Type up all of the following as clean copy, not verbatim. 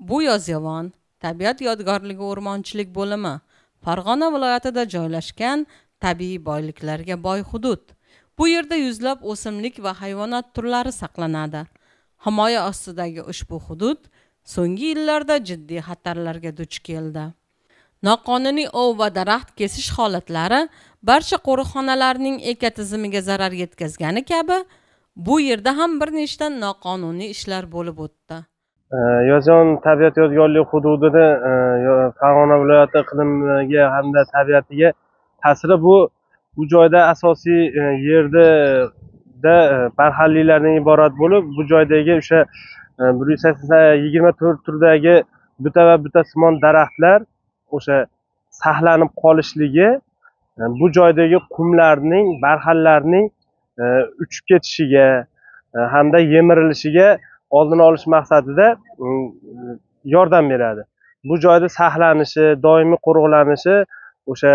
Bu Yozyovon tabiat yodgorligi o'rmonchilik bo'limi Farg'ona viloyatida joylashgan tabiiy boyliklarga boy hudud. Bu yerda yuzlab o'simlik va hayvonot turlari saqlanadi. Himoya ostidagi ushbu hudud so'nggi yillarda jiddiy xatarlarga duch keldi. Noqonuniy ov va daraxt kesish holatlari barcha qo'riqxonalarning ekotizimiga zarar yetkazgani kabi, bu yerda ham bir nechta noqonuniy ishlar bo'lib o'tdi. Yozyovon tabiat yodgorligi hududida Farg'ona viloyati iqlimiga hamda tabiatiga ta'siri bu joyda asosiy yerda barxanliklardan iborat bo'lib, bu joydagi o'sha 124 turdagi buta va butasimon daraxtlar o'sha saqlanib qolishligi, bu joydagi qumlarning, barxanlarning uchib ketishiga hamda yemirilishiga oldini olish maqsadida yordam beradi. Bu joyda saqlanishi, doimiy qo'riqlanishi o'sha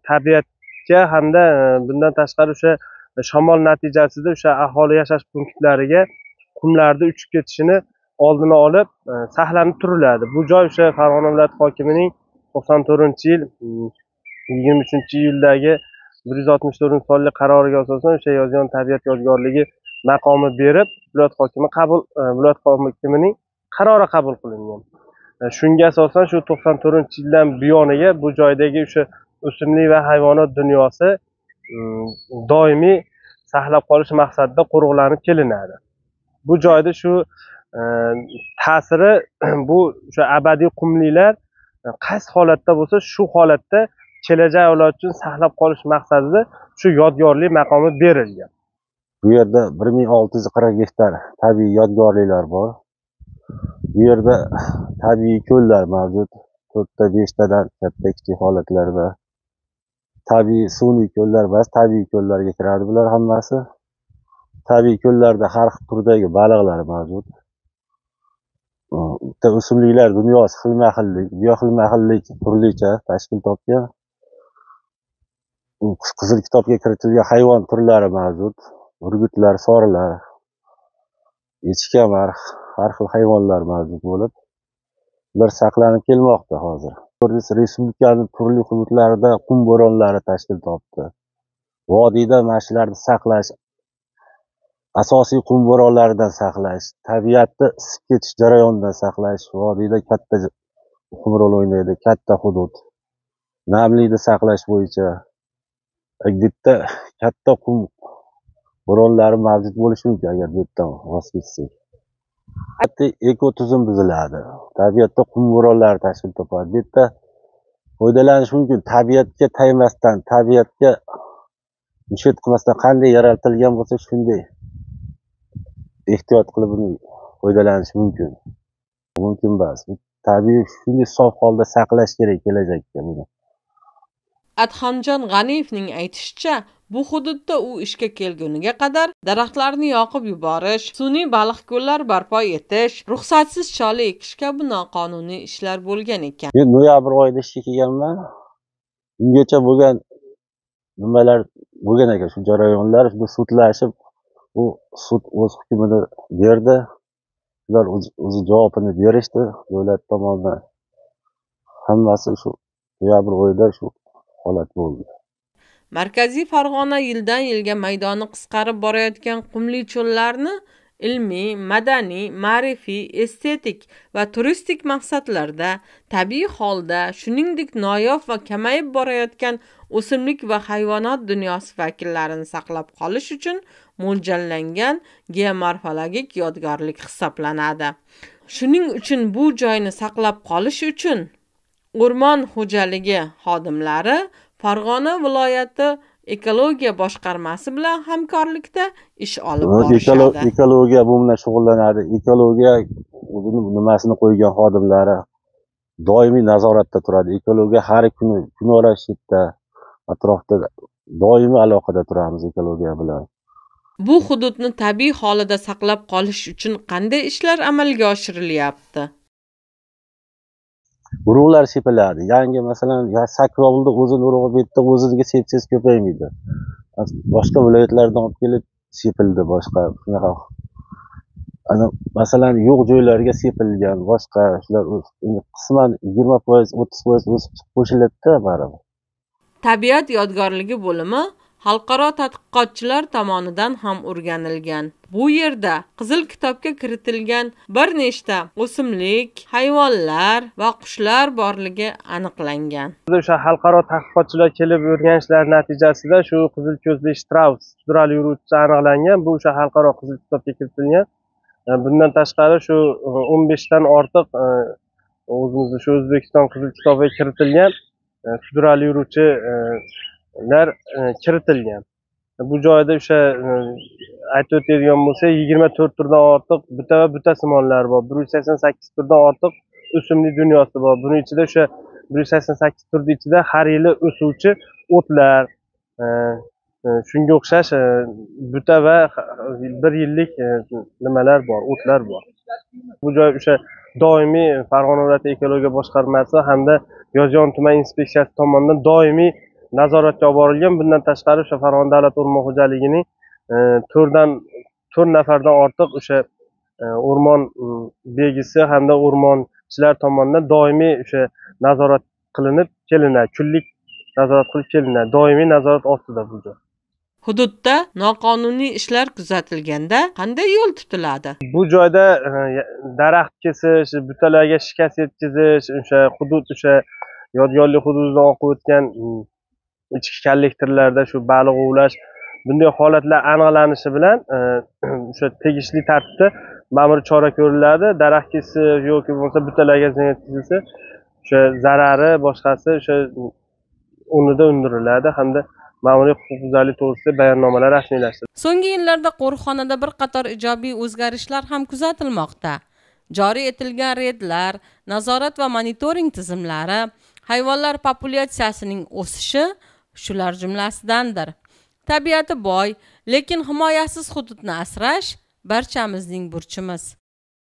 tabiatga hamda bundan tashqari o'sha shamol natijasida o'sha aholi yashash punktlariga qumlarni uchib ketishini oldini olib saqlanib turiladi. Bu joy o'sha Farg'ona viloyati hokimining 94-yil 23-iyuldagi 164-sonli qaroriga asosan o'sha Yozyovon tabiat yodgorligi maqomi berib, viloyat hokimining qarori qabul qilingan. Shunga asosan shu 94-yildan buyoniga bu joydagi o'sha o'simlik va hayvonot dunyosi doimiy saqlab qolish maqsadida qo'riqlanib kelinadi. Bu joyda shu ta'siri bu o'sha abadiy qumliklar qaysi holatda bo'lsa, shu holatda kelajak avlod uchun saqlab qolish maqsadida shu yodgorlik maqomi berilgan. Bu yerda 1640 gektar tabiiy yodgorliklar bor. Bu yerda tabiiy ko'llar mavjud. 4-5tadan katta kichik holatlarda. Tabiiy sun'iy ko'llar emas, tabiiy ko'llarga kiradi bular hammasi. Tabiiy ko'llarda har xil turdagi baliqlar mavjud. Bitta o'simliklar dunyosi xilma-xillik, bioxilma-xillik turlicha tashkil topgan. Qizil kitobga kiritilgan hayvon turlari mavjud. Urgutlar, sorilar, echkamar, har xil hayvonlar mavjud bo'lib, ular saqlanib kelmoqda hozir. Respublikaning turli hududlarida qum bo'ronlari tashkil topdi. Vodiyda mashlarni saqlash, asosiy qum bo'ronlaridan saqlash, tabiatni isib ketish jarayonidan saqlash, vodiyda katta muhim rol o'ynaydi, katta hudud. Namlikni saqlash bo'yicha bitta katta qum bo'ronlari mavjud bo'lishi mumkin agar bu yerdan voz kechsak. Hatto ekotizim buziladi. Tabiatda qum bo'ronlari tashkil topadi. Bu yerda foydalanish mumkin. Tabiatga taymasdan, tabiatga mushit qilmasdan qanday yaratilgan bo'lsa, shunday ehtiyot qilib buni foydalanish mumkin. Mumkin emas. Tabiiy shunday sof holda saqlash kerak kelajakda buni. Adhamjon G'aniyevning aytishicha, bu hududda u ishga kelguniga qadar daraxtlarni yoqib yuborish, sun'iy baliq ko'llar barpo etish, ruxsatsiz chola ekish kabi noqonuniy ishlar bo'lgan ekan. Men noyabr oyida ishga kelganman. Ungacha bo'lgan nimalar bo'lgan ekan, shu jarayonlar sudlashib, u sud o'z hukmini berdi. Ular o'zi javobini berishdi davlat tomonidan. Hammasi shu noyabr oyida shu holat bo'ldi. Markaziy Farg'ona yildan yilga maydoni qisqarib borayotgan qumli cho'llarni ilmiy, madaniy, ma'rifiy, estetik va turistik maqsadlarda, tabiiy holda, shuningdek noyob va kamayib borayotgan o'simlik va hayvonot dunyosi vakillarini saqlab qolish uchun mo'ljallangan geomorfologik yodgorlik hisoblanadi. Shuning uchun bu joyni saqlab qolish uchun o'rmon xo'jaligi xodimlari Farg'ona viloyati ekologiya boshqarmasi bilan hamkorlikda ish olib borishadi. Ekologiya bu bilan shug'ullanadi. Ekologiya o'zining nimasini qo'ygan xodimlari doimiy nazoratda turadi. Ekologiya har kuni kunora shitda atrofda doimiy aloqada turamiz ekologiya bilan. Bu hududni tabiiy holida saqlab qolish uchun qanday ishlar amalga oshirilyapti? Urug'lar sepiladi. Yangi masalan, Sakrovulda o'zini urug'i bu yerda o'ziga sepsiz ko'paymaydi. Boshqa viloyatlardan olib kelib sepildi boshqa shunaqa masalan yo'q joylarga sepilgan boshqa shular qisman 20%, 30% o'sib qo'shiladida baribir. Tabiat yodgorligi bo'limi xalqaro tadqiqotchilar tomonidan ham o'rganilgan. Bu yerda Qizil kitobga kiritilgan bir nechta o'simlik, hayvonlar va qushlar borligi aniqlangan. O'sha xalqaro tadqiqotchilar kelib o'rganishlar natijasida shu qizil ko'zli shtraus sudrali yuruvchisi aniqlangan. Bu o'sha xalqaro Qizil kitobga kiritilgan. Bundan tashqari shu 15 dan ortiq o'zimizni shu O'zbekiston Qizil kitobiga kiritilgan sudrali yuruvchilar kiritilgan. Bu joyda o'sha aytib o'tadigan bo'lsak 24 turdan ortiq buta va butasimonlar bor. 188 turdan ortiq o'simlik dunyosi bor. Buning ichida o'sha 188 turning ichida har yili o'suvchi o'tlar, shunga o'xshash buta va bir yillik nimalar bor, o'tlar bor. Bu joy o'sha doimiy Farg'ona viloyati ekologiya boshqarmasi hamda Yozyovon tuman inspeksiyasi tomonidan doimiy nazoratga olib borilgan. Bundan tashqari o'sha Farg'ona davlat o'rmon xo'jaligining 4 nafardan ortiq o'sha o'rmon belgisi hamda o'rmonchilar tomonidan doimiy o'sha nazorat qilinib kelinadi. Kunlik nazorat qilib kelinadi. Doimiy nazorat ostida bu joy. Hududda noqonuniy ishlar kuzatilganda qanday yo'l tutiladi? Bu joyda daraxt kesish, butalarga shikast yetkazish, o'sha yodgorlik hududidan oqib o'tgan ichki kollektorlarda shu baliq ovlash, bunday holatlar aniqlanishi bilan o'sha tegishli tartibda ma'muriy chora ko'riladi. Daraxt kesish yoki bo'lmasa butalarga ziyon yetkazilsa, o'sha zarari boshqasi o'sha o'rnida undiriladi hamda ma'muriy huquqbuzarlik to'g'risida bayonnomalar rasmiylashtiriladi. So'nggi yillarda qo'riqxonada bir qator ijobiy o'zgarishlar ham kuzatilmoqda. Joriy etilgan reydlar, nazorat va monitoring tizimlari, hayvonlar populyatsiyasining o'sishi shular jumlasidandir. Tabiati boy, lekin himoyasiz hududni asrash barchamizning burchimiz.